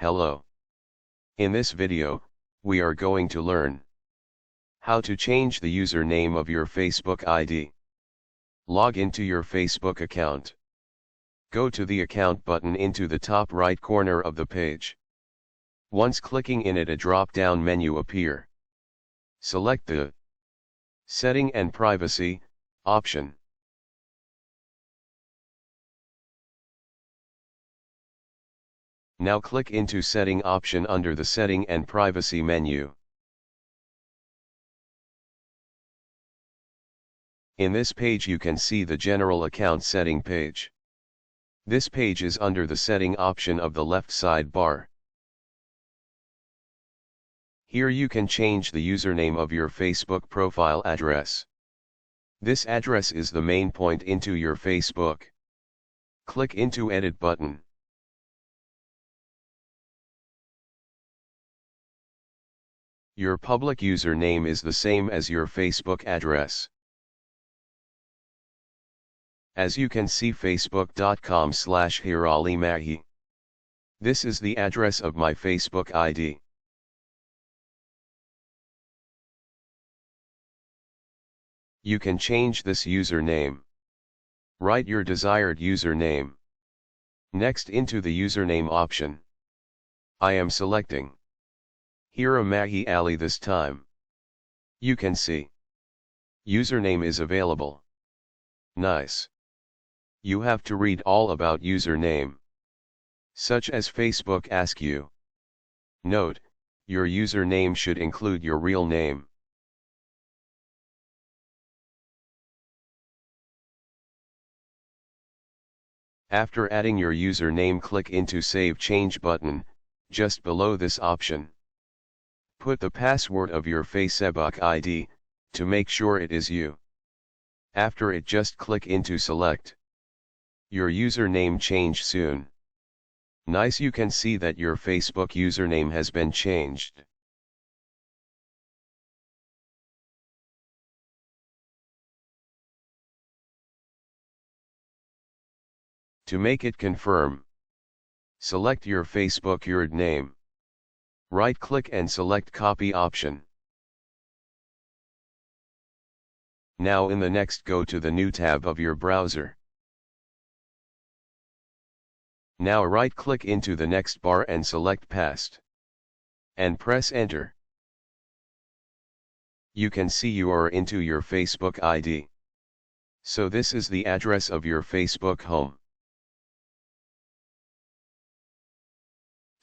Hello. In this video, we are going to learn how to change the username of your Facebook ID. Log into your Facebook account. Go to the account button into the top right corner of the page. Once clicking in it, a drop-down menu appear. Select the Setting and Privacy option. Now click into Setting option under the Setting and Privacy menu. In this page you can see the General Account Setting page. This page is under the Setting option of the left sidebar. Here you can change the username of your Facebook profile address. This address is the main point into your Facebook. Click into Edit button. Your public username is the same as your Facebook address. As you can see, facebook.com/hiralimahi. This is the address of my Facebook ID. You can change this username. Write your desired username. Next, into the username option. I am selecting Hiramahi Ali this time. You can see username is available. Nice. You have to read all about username, such as Facebook ask you. Note, your username should include your real name. After adding your username, click into Save Change button, just below this option. Put the password of your Facebook ID, to make sure it is you. After it, just click into Select. Your username change soon. Nice, you can see that your Facebook username has been changed. To make it confirm, select your Facebook username. Right-click and select Copy option. Now in the next, go to the New tab of your browser. Now right-click into the next bar and select Paste. And press Enter. You can see you are into your Facebook ID. So this is the address of your Facebook home.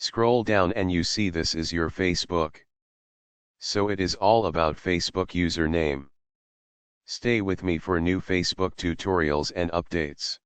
Scroll down and you see this is your Facebook. So it is all about Facebook username. Stay with me for new Facebook tutorials and updates.